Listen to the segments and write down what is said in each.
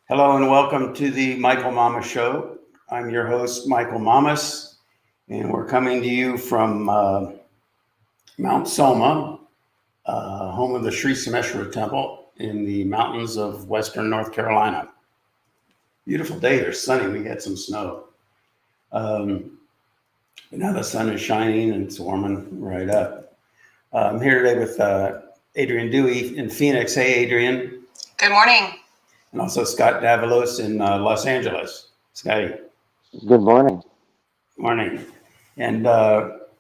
Hello and welcome to the Michael Mamas Show. I'm your host, Michael Mamas, and we're coming to you from Mount Soma, home of the Sri Someshwara Temple in the mountains of western North Carolina. Beautiful day, it's sunny, we had some snow. But now the sun is shining and it's warming right up. I'm here today with Adrienne Dewey in Phoenix. Hey, Adrienne. Good morning. And also Scott Davalos in Los Angeles. Scotty. Good morning. Morning. And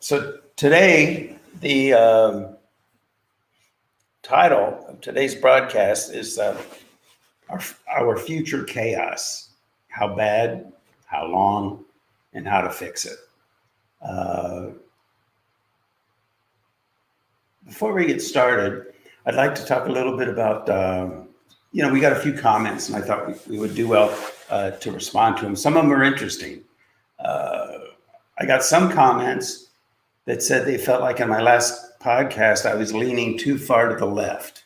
so today, the title of today's broadcast is our future chaos. How bad, how long, and how to fix it. Before we get started, I'd like to talk a little bit about, we got a few comments and I thought we would do well to respond to them. Some of them are interesting. I got some comments that said they felt like in my last podcast, I was leaning too far to the left.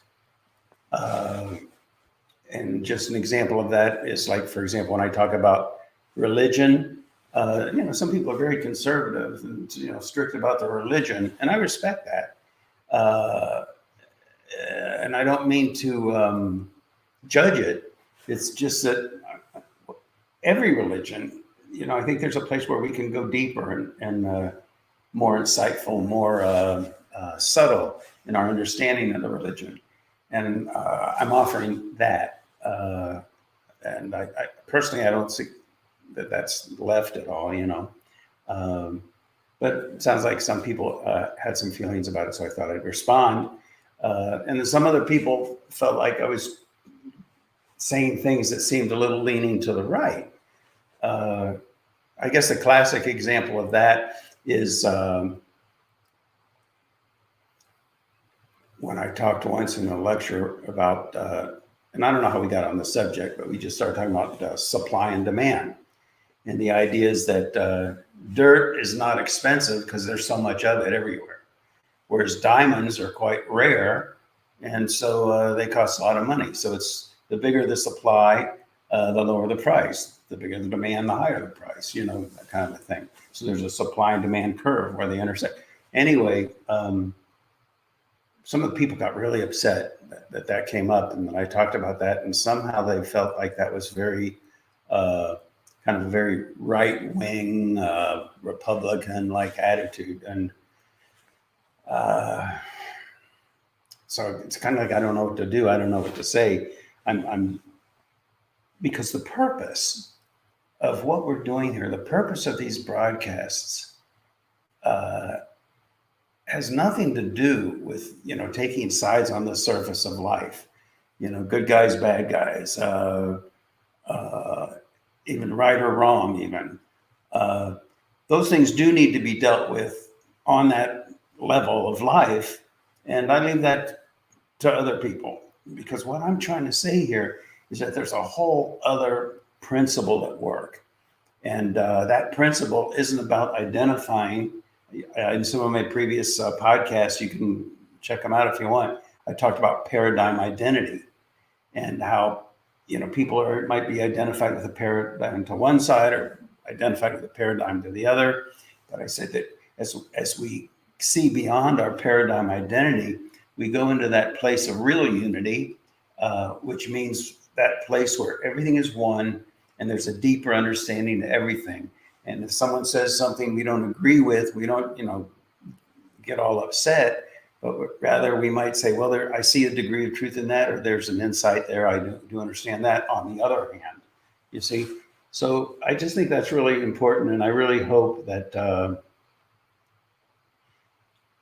And just an example of that is like, for example, when I talk about religion, some people are very conservative and, strict about their religion, and I respect that. And I don't mean to judge it. It's just that every religion, I think there's a place where we can go deeper and more insightful, more subtle in our understanding of the religion. And I'm offering that. And I personally, I don't see that that's left at all, but it sounds like some people had some feelings about it, so I thought I'd respond. And then some other people felt like I was saying things that seemed a little leaning to the right. I guess the classic example of that is when I talked once in a lecture about, and I don't know how we got on the subject, but we just started talking about supply and demand. And the idea is that dirt is not expensive because there's so much of it everywhere, whereas diamonds are quite rare, and so they cost a lot of money. So it's the bigger the supply, the lower the price. The bigger the demand, the higher the price, that kind of a thing. So there's a supply and demand curve where they intersect. Anyway, some of the people got really upset that came up and that I talked about that, and somehow they felt like that was very kind of a very right-wing Republican-like attitude. And so it's kind of like, I don't know what to do. I don't know what to say. Because the purpose of what we're doing here, the purpose of these broadcasts has nothing to do with, taking sides on the surface of life, good guys, bad guys, even right or wrong, even. Those things do need to be dealt with on that level of life. And I leave that to other people, because what I'm trying to say here is that there's a whole other principle at work. And that principle isn't about identifying. In some of my previous podcasts, you can check them out if you want. I talked about paradigm identity and how, people might be identified with a paradigm to one side or identified with a paradigm to the other. But I said that as we see beyond our paradigm identity, we go into that place of real unity, which means that place where everything is one and there's a deeper understanding of everything. And if someone says something we don't agree with, we don't, get all upset, but rather we might say, well, I see a degree of truth in that, or there's an insight there. I do understand that. On the other hand, you see? So I just think that's really important. And I really hope that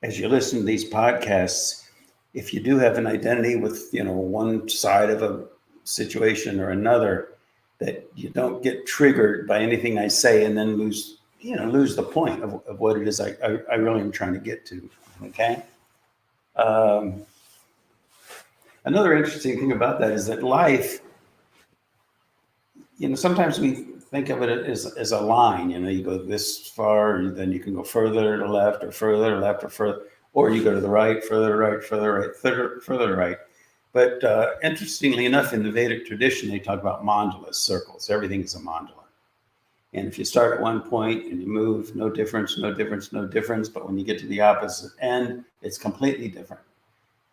as you listen to these podcasts, if you do have an identity with, one side of a situation or another, that you don't get triggered by anything I say and then lose the point of what it is I really am trying to get to. Okay. Another interesting thing about that is that life, sometimes we think of it as a line. You go this far, then you can go further to the left or further left or further, or you go to the right, further right, further right, further right. But interestingly enough, in the Vedic tradition, they talk about mandalas, circles. Everything is a mandala. And if you start at one point and you move, no difference, no difference, no difference. But when you get to the opposite end, it's completely different.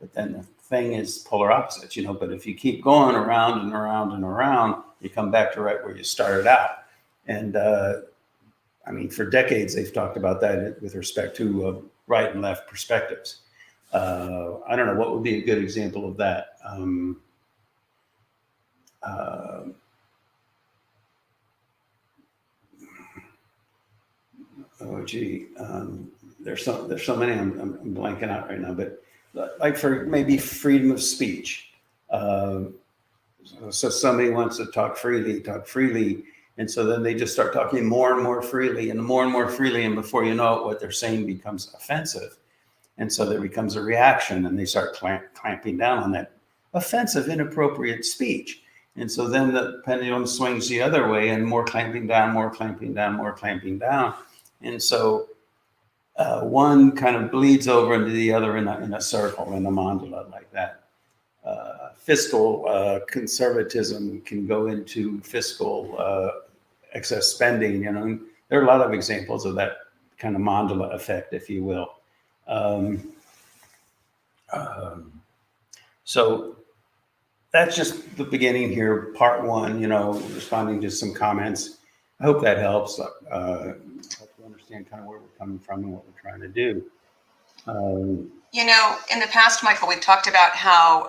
But then the thing is polar opposites, But if you keep going around and around and around, you come back to right where you started out. And I mean, for decades, they've talked about that with respect to right and left perspectives. I don't know what would be a good example of that. Oh, gee, there's so many I'm blanking out right now. But like for maybe freedom of speech. So somebody wants to talk freely. And so then they just start talking more and more freely and more and more freely. And before you know it, what they're saying becomes offensive. And so there becomes a reaction and they start clamping down on that offensive, inappropriate speech. And so then the pendulum swings the other way and more clamping down, more clamping down, more clamping down. And so one kind of bleeds over into the other in a circle, in a mandala like that. Fiscal conservatism can go into fiscal excess spending. There are a lot of examples of that kind of mandala effect, if you will. So that's just the beginning here, part one, responding to some comments. I hope that helps. Help you understand kind of where we're coming from and what we're trying to do. In the past, Michael, we've talked about how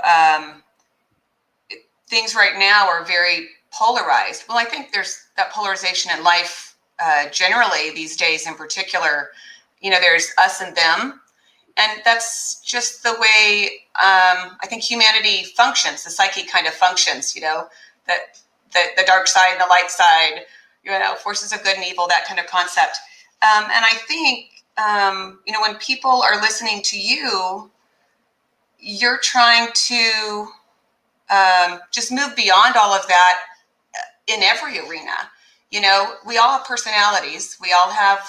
things right now are very polarized. Well, I think there's that polarization in life generally these days in particular. There's us and them. And that's just the way I think humanity functions, the psyche kind of functions, that the dark side and the light side, forces of good and evil, that kind of concept. And I think, when people are listening to you, you're trying to just move beyond all of that in every arena. We all have personalities. We all have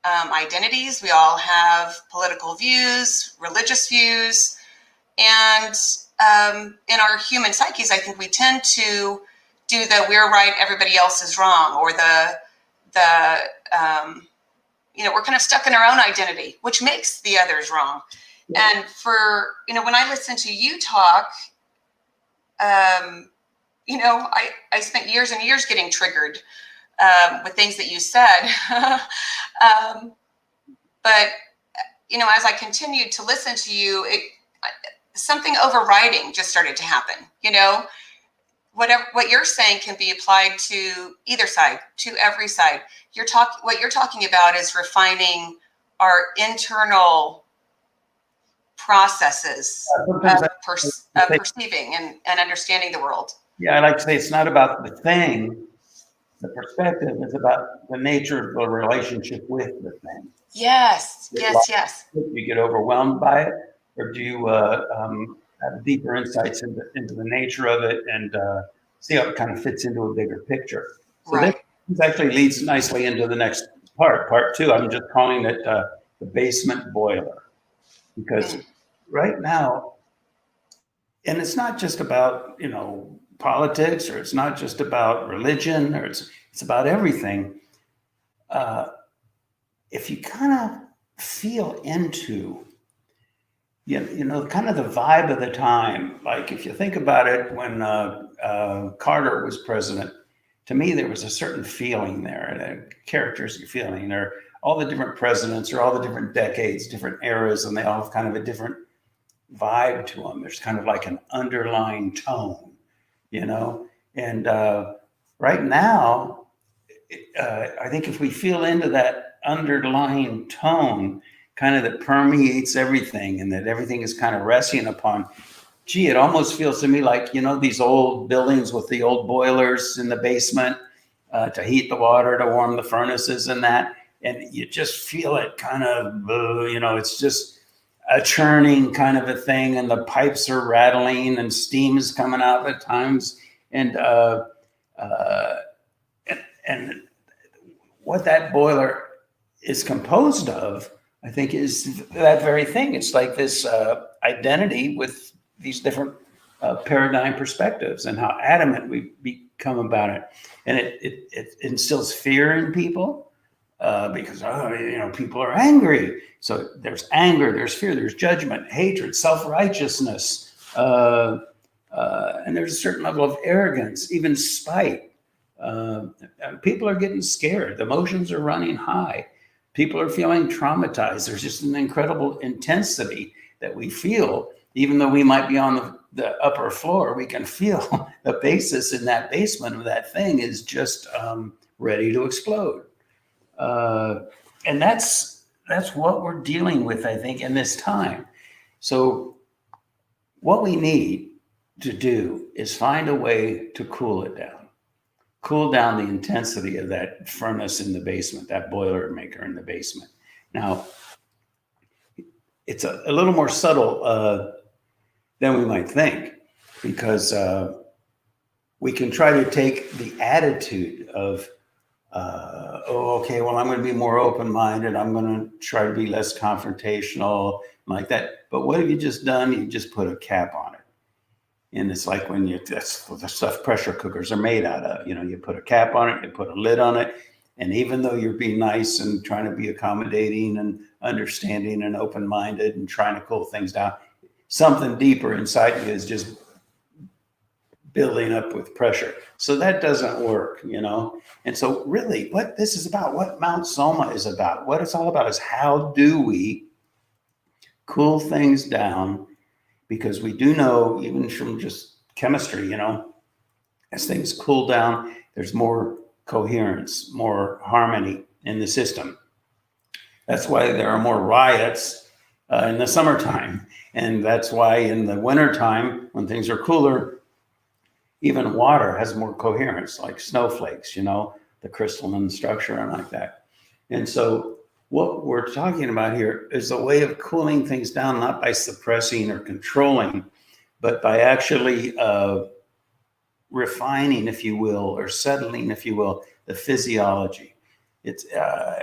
identities. We all have political views, religious views. And in our human psyches, I think we tend to do the we're right, everybody else is wrong, or we're kind of stuck in our own identity, which makes the others wrong. Yeah. And when I listen to you talk, I spent years and years getting triggered with things that you said. But as I continued to listen to you, something overriding just started to happen. What you're saying can be applied to either side, to every side. What you're talking about is refining our internal processes of perceiving and understanding the world. Yeah, I like to say it's not about the thing. The perspective is about the nature of the relationship with the thing. Yes. You get overwhelmed by it, or do you have deeper insights into the nature of it and see how it kind of fits into a bigger picture? So right. This actually leads nicely into the next part two. I'm just calling it the basement boiler, because right now, and it's not just about politics, or it's not just about religion, or it's about everything. If you kind of feel into, kind of the vibe of the time, like if you think about it, when Carter was president, to me, there was a certain feeling there, the characters you're feeling there, all the different presidents or all the different decades, different eras, and they all have kind of a different vibe to them. There's kind of like an underlying tone, and right now, I think if we feel into that underlying tone, kind of that permeates everything, and that everything is kind of resting upon, it almost feels to me like, these old buildings with the old boilers in the basement to heat the water, to warm the furnaces and that. And you just feel it kind of, it's just a churning kind of a thing, and the pipes are rattling and steam is coming out at times. And what that boiler is composed of, I think, is that very thing. It's like this identity with these different paradigm perspectives and how adamant we become about it. And it instills fear in people because, people are angry. So there's anger, there's fear, there's judgment, hatred, self-righteousness, and there's a certain level of arrogance, even spite. People are getting scared. The emotions are running high. People are feeling traumatized. There's just an incredible intensity that we feel, even though we might be on the upper floor, we can feel the basis in that basement of that thing is just ready to explode. And that's what we're dealing with, I think, in this time. So what we need to do is find a way to cool it down. Cool down the intensity of that furnace in the basement, that boiler maker in the basement. Now, it's a little more subtle than we might think, because we can try to take the attitude of, okay, well, I'm going to be more open-minded. I'm going to try to be less confrontational, like that. But what have you just done? You just put a cap on it. And it's like when that's what the stuff pressure cookers are made out of. You put a cap on it, you put a lid on it. And even though you're being nice and trying to be accommodating and understanding and open-minded and trying to cool things down, something deeper inside you is just building up with pressure. So that doesn't work, And so really what this is about, what Mount Soma is about, what it's all about is how do we cool things down? Because we do know, even from just chemistry, as things cool down, there's more coherence, more harmony in the system. That's why there are more riots in the summertime. And that's why in the wintertime, when things are cooler, even water has more coherence, like snowflakes, the crystalline structure and like that. And so what we're talking about here is a way of cooling things down, not by suppressing or controlling, but by actually refining, if you will, or settling, if you will, the physiology. It's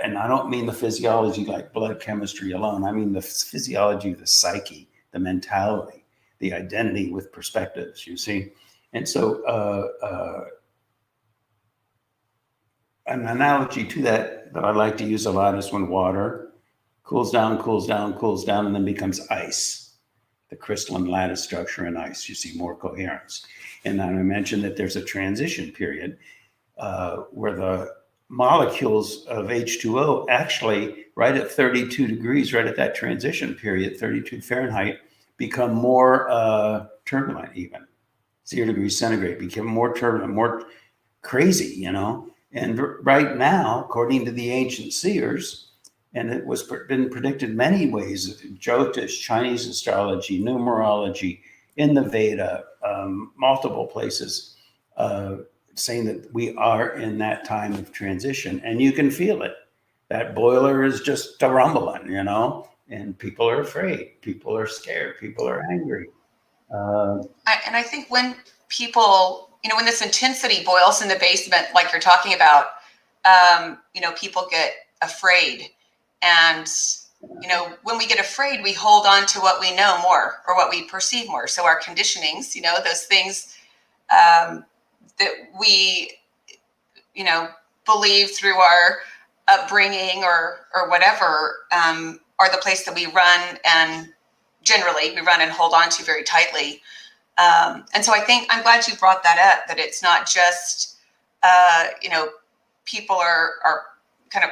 and I don't mean the physiology like blood chemistry alone. I mean the physiology of the psyche, the mentality, the identity with perspectives, you see. And so an analogy to that I like to use a lot is when water cools down, and then becomes ice. The crystalline lattice structure in ice, you see more coherence. And then I mentioned that there's a transition period where the molecules of H2O actually, right at 32 degrees, right at that transition period, 32 Fahrenheit, become more turbulent even. 0 degrees centigrade, become more turbulent, more crazy, And right now, according to the ancient seers, and it was been predicted many ways, Jyotish, Chinese astrology, numerology, in the Veda, multiple places, saying that we are in that time of transition, and you can feel it. That boiler is just a rumbling, and people are afraid, people are scared, people are angry. And I think when people, when this intensity boils in the basement, like you're talking about, people get afraid. And, when we get afraid, we hold on to what we know more or what we perceive more. So our conditionings, those things that we, believe through our upbringing or whatever, are the place that we run, and generally we run and hold on to very tightly. And so I think I'm glad you brought that up, that it's not just, people are kind of,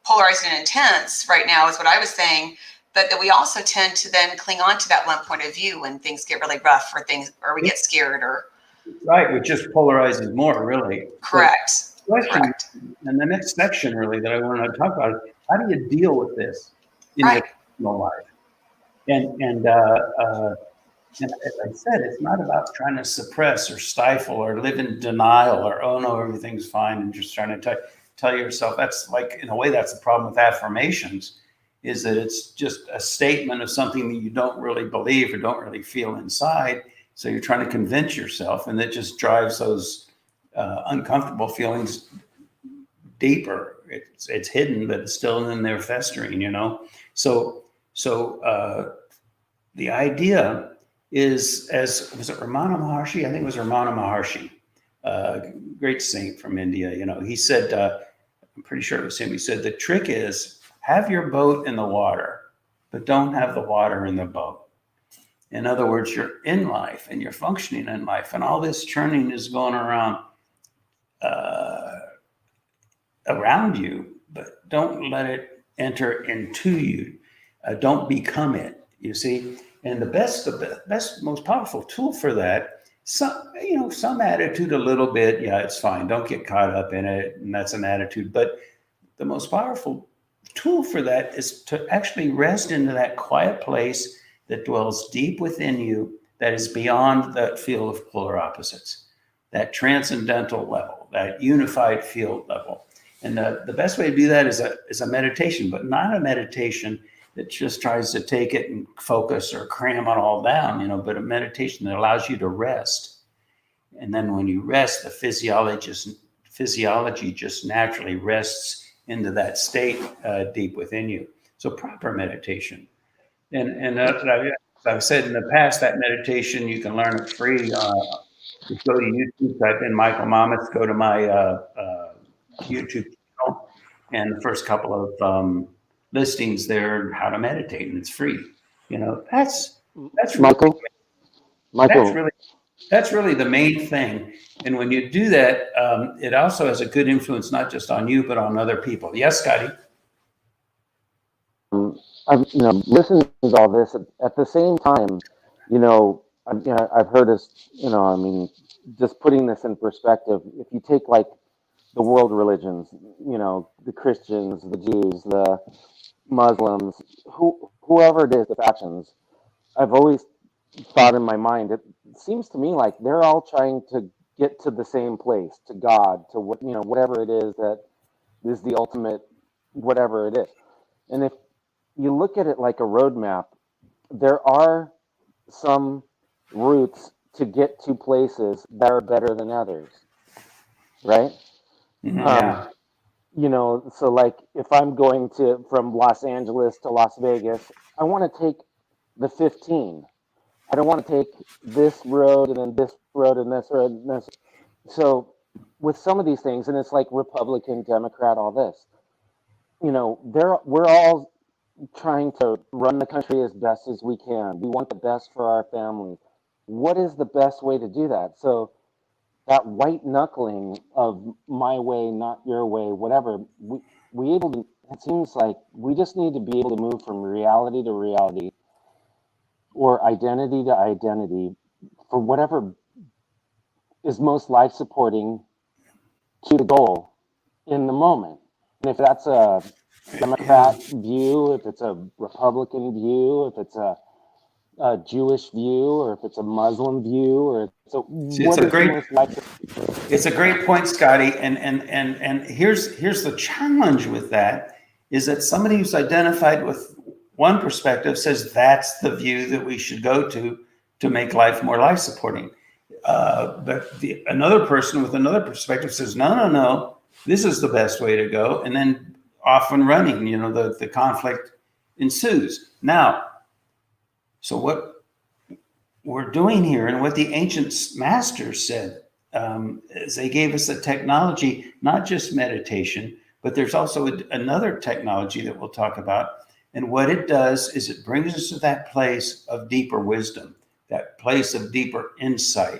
polarized and intense right now is what I was saying, but that we also tend to then cling on to that one point of view when things get really rough or we get scared or. Right, which just polarizes more, really. Correct. So question, correct. And the next section really that I want to talk about is how do you deal with this in your personal life? And as I said, it's not about trying to suppress or stifle or live in denial or, oh no, everything's fine, and just trying to tell yourself. That's like, in a way, that's the problem with affirmations, is that it's just a statement of something that you don't really believe or don't really feel inside. So you're trying to convince yourself, and that just drives those uncomfortable feelings deeper. It's hidden, but it's still in there festering, So the idea is, as was it Ramana Maharshi? I think it was Ramana Maharshi, great saint from India. He said, I'm pretty sure it was him. He said, the trick is have your boat in the water, but don't have the water in the boat. In other words, you're in life and you're functioning in life, and all this churning is going around you, but don't let it enter into you. Don't become it. You see, and the best, most powerful tool for that, some attitude, a little bit. Yeah, it's fine. Don't get caught up in it, and that's an attitude. But the most powerful tool for that is to actually rest into that quiet place that dwells deep within you, that is beyond that field of polar opposites, that transcendental level, that unified field level. And the best way to do that is a meditation, but not a meditation that just tries to take it and focus or cram it all down, but a meditation that allows you to rest. And then when you rest, the physiology just naturally rests into that state deep within you. So proper meditation. And I've said in the past, that meditation, you can learn it free. Just go to YouTube, type in Michael Mamas, go to my YouTube channel, and the first couple of listings there, how to meditate, and it's free. That's Michael. That's really the main thing. And when you do that, it also has a good influence, not just on you, but on other people. Yes, Scotty? I've listened to all this at the same time. I've heard us. Just putting this in perspective. If you take like the world religions, the Christians, the Jews, the Muslims, whoever it is, the factions, I've always thought in my mind, it seems to me like they're all trying to get to the same place, to God, to whatever it is that is the ultimate, whatever it is. And if you look at it like a roadmap, there are some routes to get to places that are better than others, right? Yeah. So like if I'm going from Los Angeles to Las Vegas, I want to take the 15. I don't want to take this road and then this road and this road and this. So with some of these things, and it's like Republican, Democrat, all this, we're all trying to run the country as best as we can. We want the best for our family. What is the best way to do that? So that white knuckling of my way, not your way, whatever, it seems like we just need to be able to move from reality to reality or identity to identity for whatever is most life supporting to the goal in the moment. And if that's a Democrat view, if it's a Republican view, if it's a Jewish view, or if it's a Muslim view, or it's a great point, Scotty. And here's the challenge with that is that somebody who's identified with one perspective says that's the view that we should go to make life more life supporting. But another person with another perspective says, no, this is the best way to go. And then off and running, the conflict ensues. Now, so what we're doing here and what the ancient masters said is they gave us a technology, not just meditation, but there's also another technology that we'll talk about. And what it does is it brings us to that place of deeper wisdom, that place of deeper insight.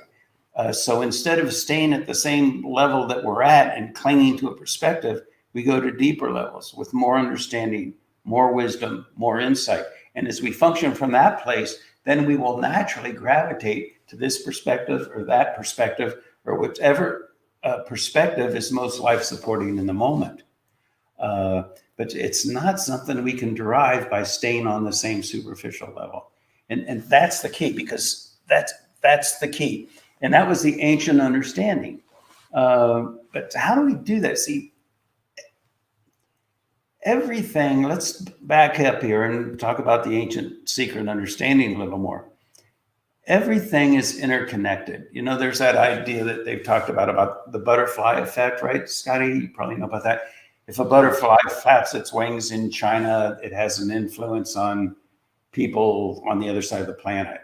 So instead of staying at the same level that we're at and clinging to a perspective, we go to deeper levels with more understanding, more wisdom, more insight. And as we function from that place, then we will naturally gravitate to this perspective or that perspective or whichever perspective is most life supporting in the moment. But it's not something we can derive by staying on the same superficial level. And that's the key, because that's the key. And that was the ancient understanding. But how do we do that? See, everything, let's back up here and talk about the ancient secret understanding a little more. Everything is interconnected. There's that idea that they've talked about the butterfly effect, right, Scotty? You probably know about that. If a butterfly flaps its wings in China, it has an influence on people on the other side of the planet.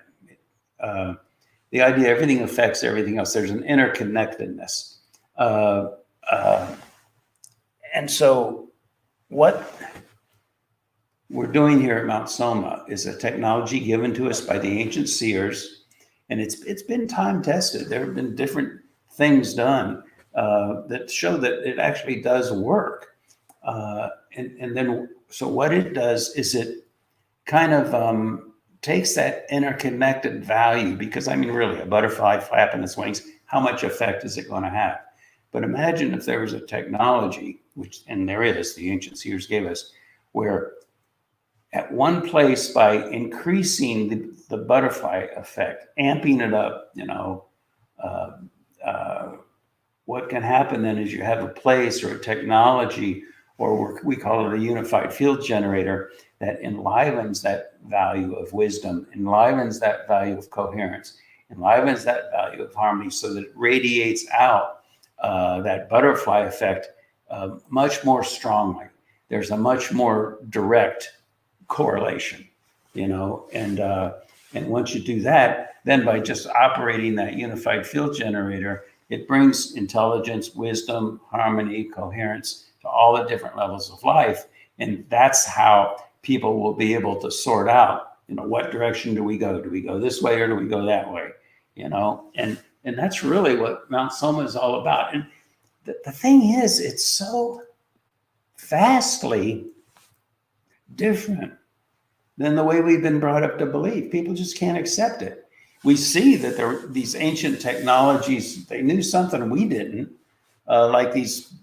The idea everything affects everything else. There's an interconnectedness. Uh, uh, and so what we're doing here at Mount Soma is a technology given to us by the ancient seers, and it's been time tested. There have been different things done that show that it actually does work. And then, so what it does is it kind of takes that interconnected value, because I mean, really, a butterfly flapping its wings, how much effect is it going to have? But imagine if there was a technology, which, and there is, the ancient seers gave us, where at one place, by increasing the butterfly effect, amping it up, what can happen then is you have a place or a technology, or we call it a unified field generator, that enlivens that value of wisdom, enlivens that value of coherence, enlivens that value of harmony, so that it radiates out that butterfly effect much more strongly. There's a much more direct correlation, and once you do that, then by just operating that unified field generator, it brings intelligence, wisdom, harmony, coherence to all the different levels of life. And that's how people will be able to sort out, what direction do we go? Do we go this way or do we go that way? And that's really what Mount Soma is all about. And the thing is, it's so vastly different than the way we've been brought up to believe. People just can't accept it. We see that there were these ancient technologies, they knew something we didn't, like these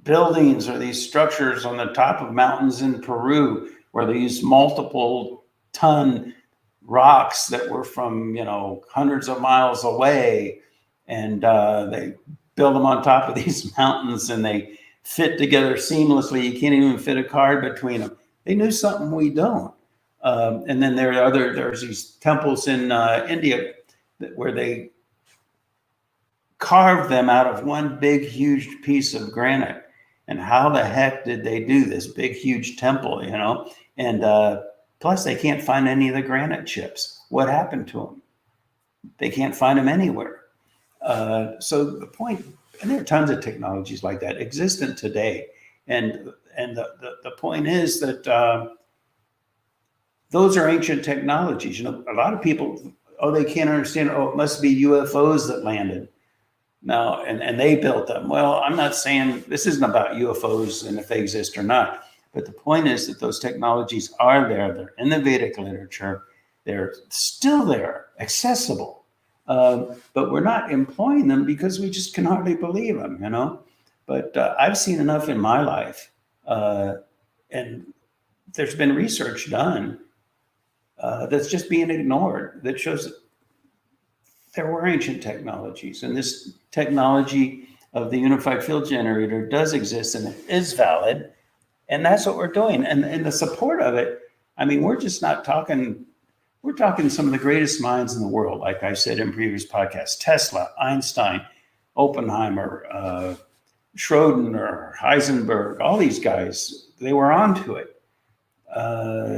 buildings or these structures on the top of mountains in Peru, where they used multiple ton rocks that were from, hundreds of miles away. And they build them on top of these mountains, and they fit together seamlessly. You can't even fit a car between them. They knew something we don't. And then there's these temples in India where they carved them out of one big, huge piece of granite. And how the heck did they do this big, huge temple, And plus, they can't find any of the granite chips. What happened to them? They can't find them anywhere. So the point, and there are tons of technologies like that existent today. And the point is that those are ancient technologies. A lot of people, they can't understand, it must be UFOs that landed. No, and they built them. Well, I'm not saying this isn't about UFOs and if they exist or not. But the point is that those technologies are there. They're in the Vedic literature. They're still there, accessible. But we're not employing them because we just can hardly believe them, But I've seen enough in my life. And there's been research done that's just being ignored, that shows that there were ancient technologies, and this technology of the unified field generator does exist, and it is valid, and that's what we're doing. And the support of it, I mean, we're just not talking, we're talking some of the greatest minds in the world, like I said in previous podcasts: Tesla, Einstein, Oppenheimer, Schrodinger, Heisenberg, all these guys, they were onto it.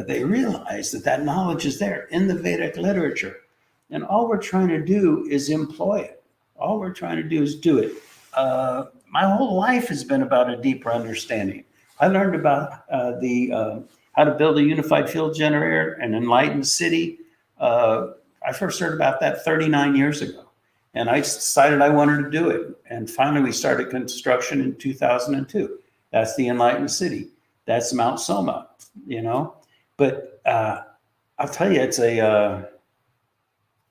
They realized that knowledge is there in the Vedic literature. And all we're trying to do is employ it. All we're trying to do is do it. My whole life has been about a deeper understanding. I learned about how to build a unified field generator, an enlightened city. I first heard about that 39 years ago. And I decided I wanted to do it. And finally, we started construction in 2002. That's the enlightened city. That's Mount Soma, But I'll tell you,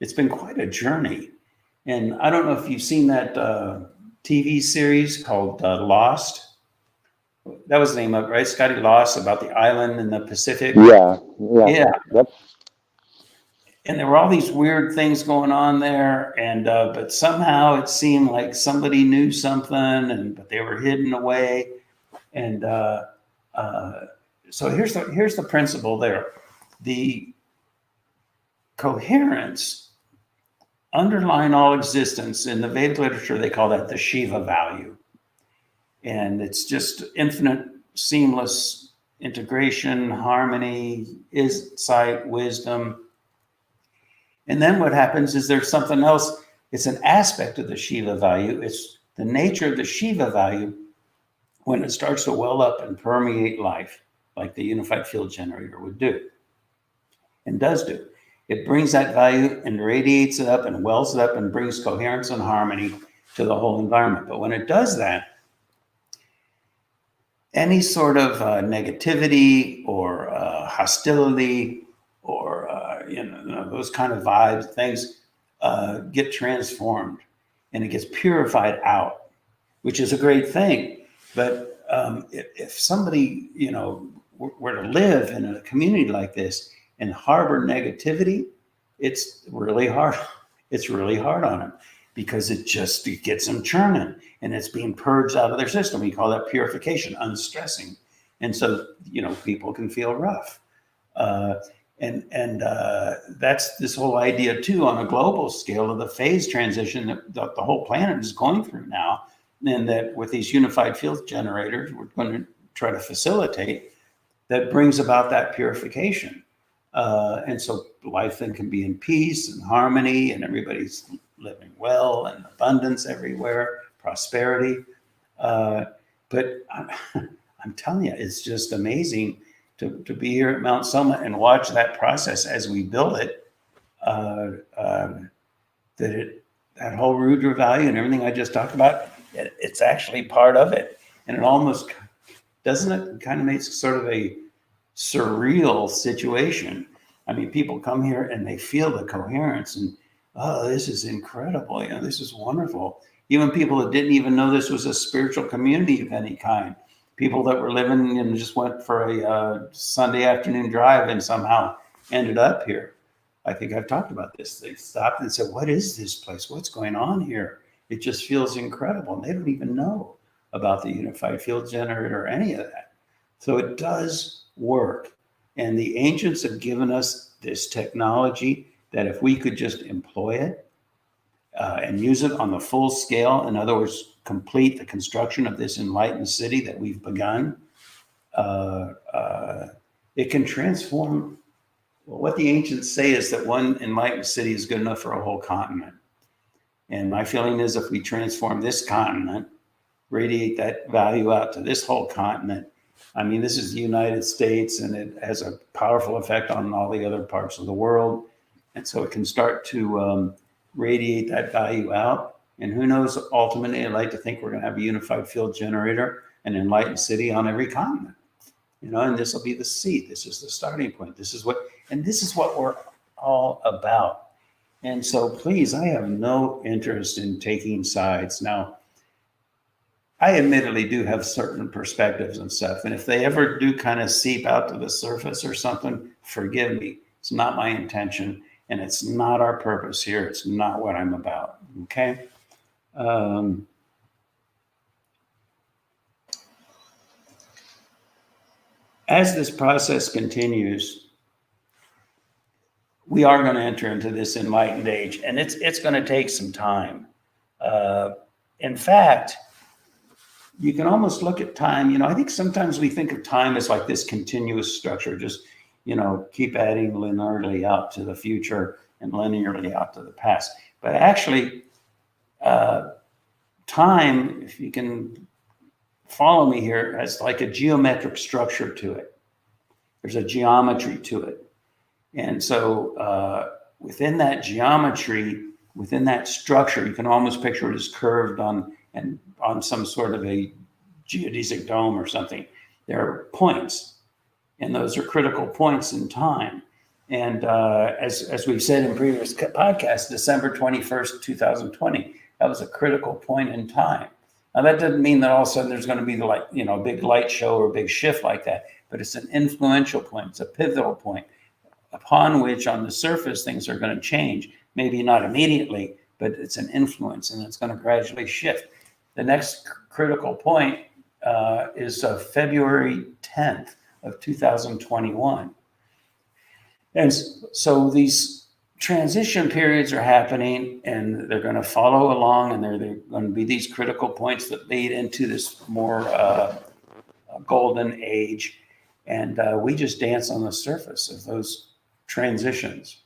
it's been quite a journey. And I don't know if you've seen that TV series called Lost. That was the name of it, right? Scotty Lost, about the island in the Pacific. Yeah. Yep. And there were all these weird things going on there. And but somehow it seemed like somebody knew something, but they were hidden away. And so here's the principle there. The coherence underlying all existence, in the Vedic literature, they call that the shiva value. And it's just infinite, seamless integration, harmony, insight, wisdom. And then what happens is there's something else. It's an aspect of the Shiva value. It's the nature of the Shiva value when it starts to well up and permeate life, like the unified field generator would do and does do. It brings that value and radiates it up and wells it up and brings coherence and harmony to the whole environment. But when it does that, any sort of negativity or hostility or those kind of vibes, things get transformed and it gets purified out, which is a great thing. But if somebody were to live in a community like this and harbor negativity, it's really hard. It's really hard on them because it gets them churning and it's being purged out of their system. We call that purification, unstressing. And so, people can feel rough. And that's this whole idea too, on a global scale, of the phase transition that the whole planet is going through now. And that with these unified field generators, we're going to try to facilitate that brings about that purification. And so life then can be in peace and harmony and everybody's living well and abundance everywhere, prosperity. But I'm telling you, it's just amazing to be here at Mount Soma and watch that process as we build it. That whole Rudra value and everything I just talked about, it's actually part of it. And it almost, doesn't it kind of makes sort of a surreal situation. I mean, people come here and they feel the coherence and, oh, this is incredible. This is wonderful. Even people that didn't even know this was a spiritual community of any kind. People that were living and just went for a Sunday afternoon drive and somehow ended up here. I think I've talked about this. They stopped and said, what is this place? What's going on here? It just feels incredible. And they don't even know about the unified field generator or any of that. So it does work. And the ancients have given us this technology that if we could just employ it and use it on the full scale, in other words, complete the construction of this enlightened city that we've begun, it can transform. Well, what the ancients say is that one enlightened city is good enough for a whole continent. And my feeling is if we transform this continent, radiate that value out to this whole continent, I mean, this is the United States and it has a powerful effect on all the other parts of the world. And so it can start to radiate that value out. And who knows, ultimately, I'd like to think we're going to have a unified field generator, an enlightened city on every continent. And this will be the seed. This is the starting point. This is what we're all about. And so please, I have no interest in taking sides. Now, I admittedly do have certain perspectives and stuff. And if they ever do kind of seep out to the surface or something, forgive me. It's not my intention. And it's not our purpose here. It's not what I'm about. Okay? As this process continues, we are going to enter into this enlightened age, and it's going to take some time. In fact, you can almost look at time. I think sometimes we think of time as like this continuous structure, just keep adding linearly out to the future and linearly out to the past. But actually, time, if you can follow me here, has like a geometric structure to it. There's a geometry to it. And so within that geometry, within that structure, you can almost picture it as curved on some sort of a geodesic dome or something. There are points, and those are critical points in time. And as we've said in previous podcasts, December 21st, 2020, that was a critical point in time. Now, that doesn't mean that all of a sudden there's going to be a big light show or a big shift like that, but it's an influential point. It's a pivotal point upon which on the surface things are going to change. Maybe not immediately, but it's an influence and it's going to gradually shift. The next critical point is February 10th of 2021. And so these transition periods are happening and they're going to follow along, and they're going to be these critical points that lead into this more golden age. And we just dance on the surface of those transitions,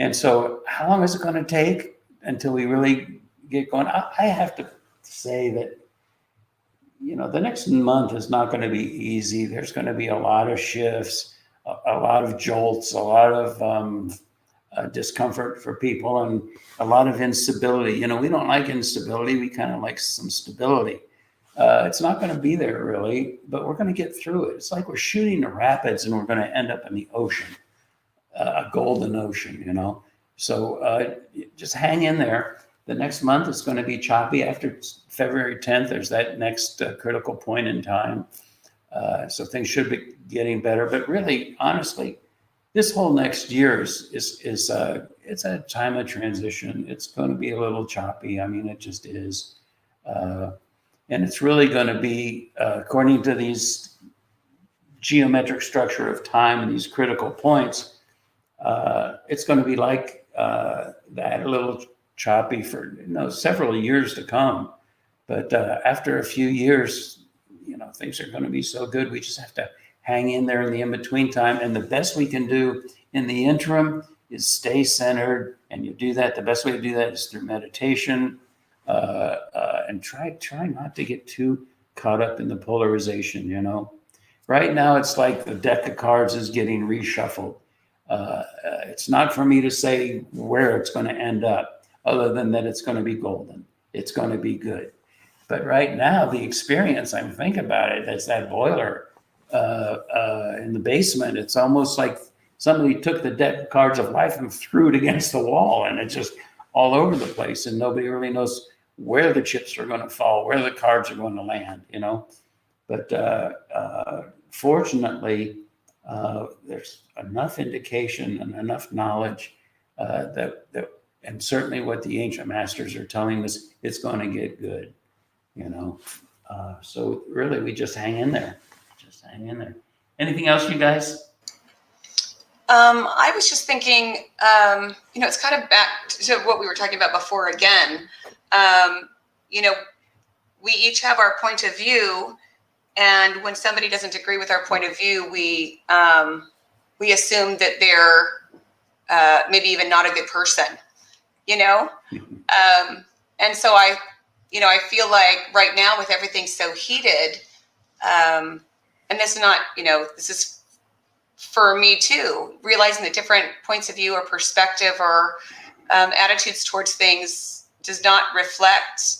And so how long is it going to take until we really get going? I have to say that, the next month is not going to be easy. There's going to be a lot of shifts, a lot of jolts, a lot of discomfort for people, and a lot of instability. We don't like instability. We kind of like some stability. It's not going to be there really, but we're going to get through it. It's like we're shooting the rapids and we're going to end up in the ocean, a golden ocean. So just hang in there. The next month is going to be choppy. After February 10th, there's that next critical point in time. So things should be getting better. But really, honestly, this whole next year is it's a time of transition. It's going to be a little choppy. I mean, it just is. And it's really going to be, according to these geometric structure of time and these critical points, it's going to be like that, a little choppy for several years to come. But after a few years, things are going to be so good. We just have to hang in there in the in-between time. And the best we can do in the interim is stay centered. And you do that. The best way to do that is through meditation, and try not to get too caught up in the polarization. Right now, it's like the deck of cards is getting reshuffled. It's not for me to say where it's going to end up, other than that it's going to be golden. It's going to be good. But right now, the experience, I'm thinking about it, that's that boiler in the basement. It's almost like somebody took the deck of cards of life and threw it against the wall, and it's just all over the place, and nobody really knows where the chips are going to fall, where the cards are going to land, But fortunately, there's enough indication and enough knowledge that, and certainly what the ancient masters are telling us, it's going to get good, So really, we just hang in there. Anything else, you guys? I was just thinking, it's kind of back to what we were talking about before again. We each have our point of view, and when somebody doesn't agree with our point of view, we assume that they're maybe even not a good person, and so I feel like right now with everything so heated, and this is not, this is for me too, realizing that different points of view or perspective or attitudes towards things does not reflect,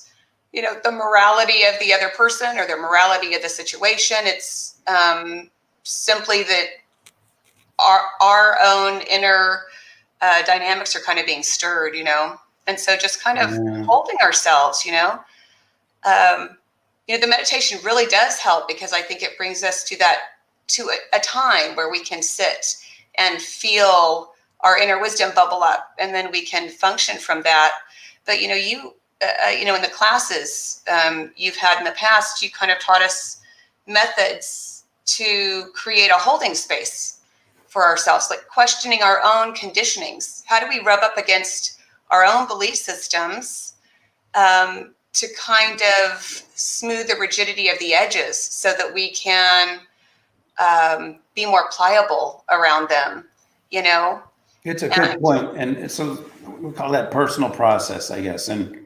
the morality of the other person or the morality of the situation. It's simply that our own inner dynamics are kind of being stirred, and so just kind of holding ourselves, the meditation really does help, because I think it brings us to a time where we can sit and feel our inner wisdom bubble up, and then we can function from that. But in the classes you've had in the past, you kind of taught us methods to create a holding space for ourselves, like questioning our own conditionings. How do we rub up against our own belief systems to kind of smooth the rigidity of the edges so that we can be more pliable around them, It's a good point. And so we call that personal process, I guess. And,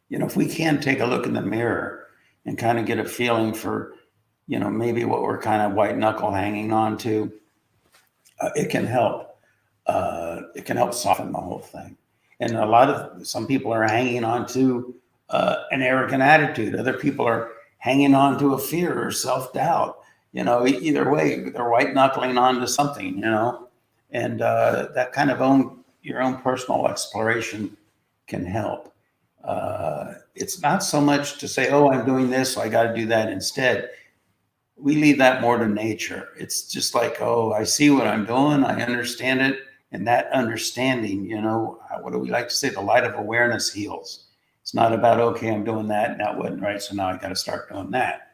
if we can take a look in the mirror and kind of get a feeling for, maybe what we're kind of white knuckle hanging on to, it can help. It can help soften the whole thing. And some people are hanging on to an arrogant attitude. Other people are hanging on to a fear or self-doubt. Either way, they're white knuckling onto something, and that kind of your own personal exploration can help. It's not so much to say, oh, I'm doing this, so I got to do that instead. We leave that more to nature. It's just like, oh, I see what I'm doing, I understand it, and that understanding, what do we like to say? The light of awareness heals. It's not about, okay, I'm doing that, and that wasn't right, so now I got to start doing that.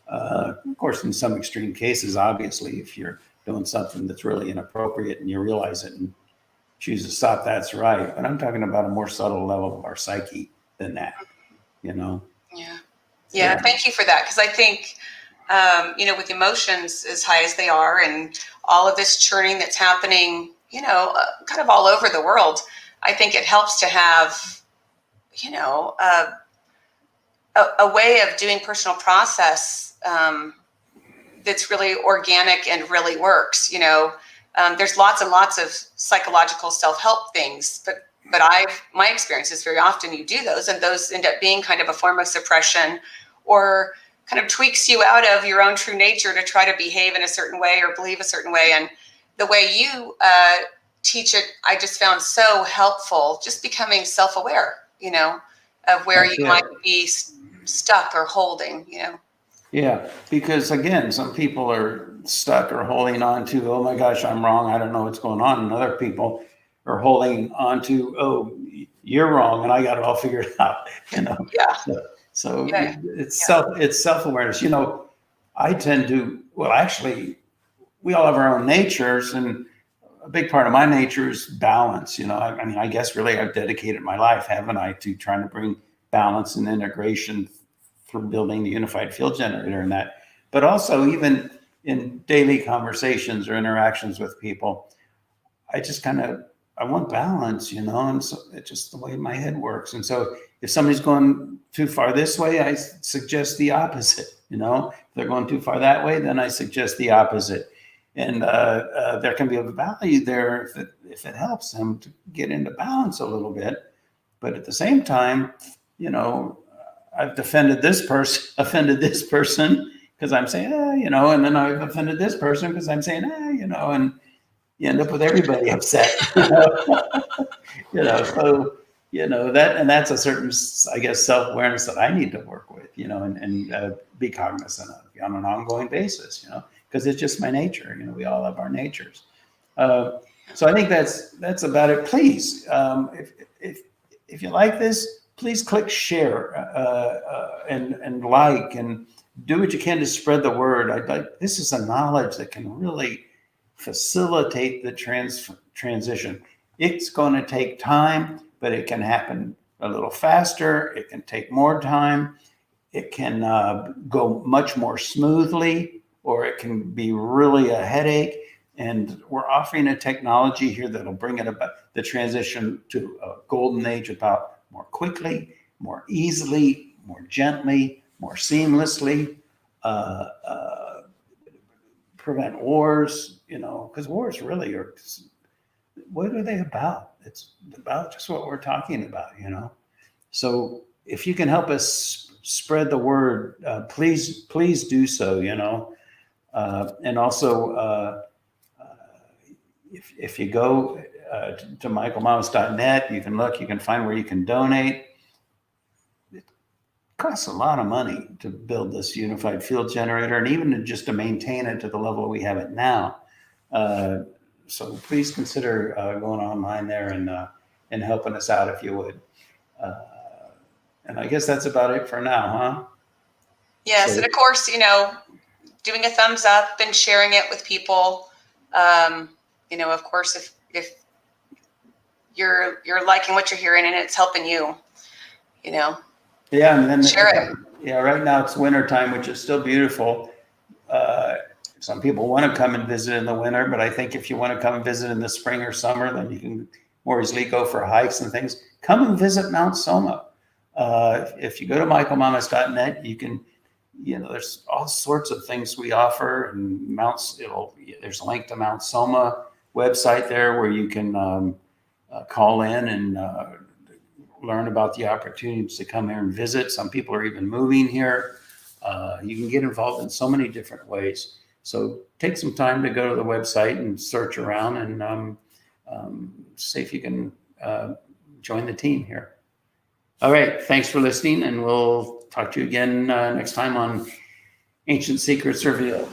Of course, in some extreme cases, obviously, if you're doing something that's really inappropriate and you realize it and choose to stop, that's right. But I'm talking about a more subtle level of our psyche than that, Yeah. Yeah. Thank you for that. Because I think, with emotions as high as they are and all of this churning that's happening kind of all over the world. I think it helps to have, a way of doing personal process that's really organic and really works. There's lots and lots of psychological self-help things, but my experience is very often you do those, and those end up being kind of a form of suppression, or kind of tweaks you out of your own true nature to try to behave in a certain way or believe a certain way. And the way you teach it, I just found so helpful, just becoming self-aware, of where you might be stuck or holding, Yeah, because again, some people are stuck or holding on to, oh my gosh, I'm wrong, I don't know what's going on. And other people are holding on to, oh, you're wrong, and I got it all figured out, Yeah. So it's self-awareness. I tend to, well, actually, we all have our own natures, and a big part of my nature is balance. I mean, I guess really I've dedicated my life, haven't I, to trying to bring balance and integration through building the unified field generator and that. But also even in daily conversations or interactions with people, I want balance, and so it's just the way my head works. And so if somebody's going too far this way, I suggest the opposite. If they're going too far that way, then I suggest the opposite. And there can be a value there if it helps them to get into balance a little bit. But at the same time, I've offended this person because I'm saying, and then I've offended this person because I'm saying, and you end up with everybody upset, so, that's a certain, I guess, self-awareness that I need to work with, and be cognizant of on an ongoing basis, because it's just my nature. We all have our natures. So I think that's about it. Please, if you like this, please click share and like, and do what you can to spread the word. This is a knowledge that can really facilitate the transition. It's going to take time, but it can happen a little faster. It can take more time. It can go much more smoothly, or it can be really a headache. And we're offering a technology here that'll bring it about the transition to a golden age about more quickly, more easily, more gently, more seamlessly, prevent wars, because wars really are, what are they about? It's about just what we're talking about, So if you can help us spread the word, please do so, and also if you go to michaelmamas.net, you can find where you can donate. It costs a lot of money to build this unified field generator, and even just to maintain it to the level we have it now. So please consider going online there and helping us out if you would. And I guess that's about it for now, huh? Yes, so, and of course, doing a thumbs up and sharing it with people. Of course, if you're liking what you're hearing and it's helping you, Yeah, and then share it. Yeah, right now it's winter time, which is still beautiful. Some people want to come and visit in the winter, but I think if you want to come and visit in the spring or summer, then you can more easily go for hikes and things. Come and visit Mount Soma. If you go to michaelmamas.net, you can, there's all sorts of things we offer, and there's a link to Mount Soma website there where you can call in and learn about the opportunities to come here and visit. Some people are even moving here. You can get involved in so many different ways. So take some time to go to the website and search around and see if you can join the team here. All right. Thanks for listening, and we'll talk to you again next time on Ancient Secrets Revealed.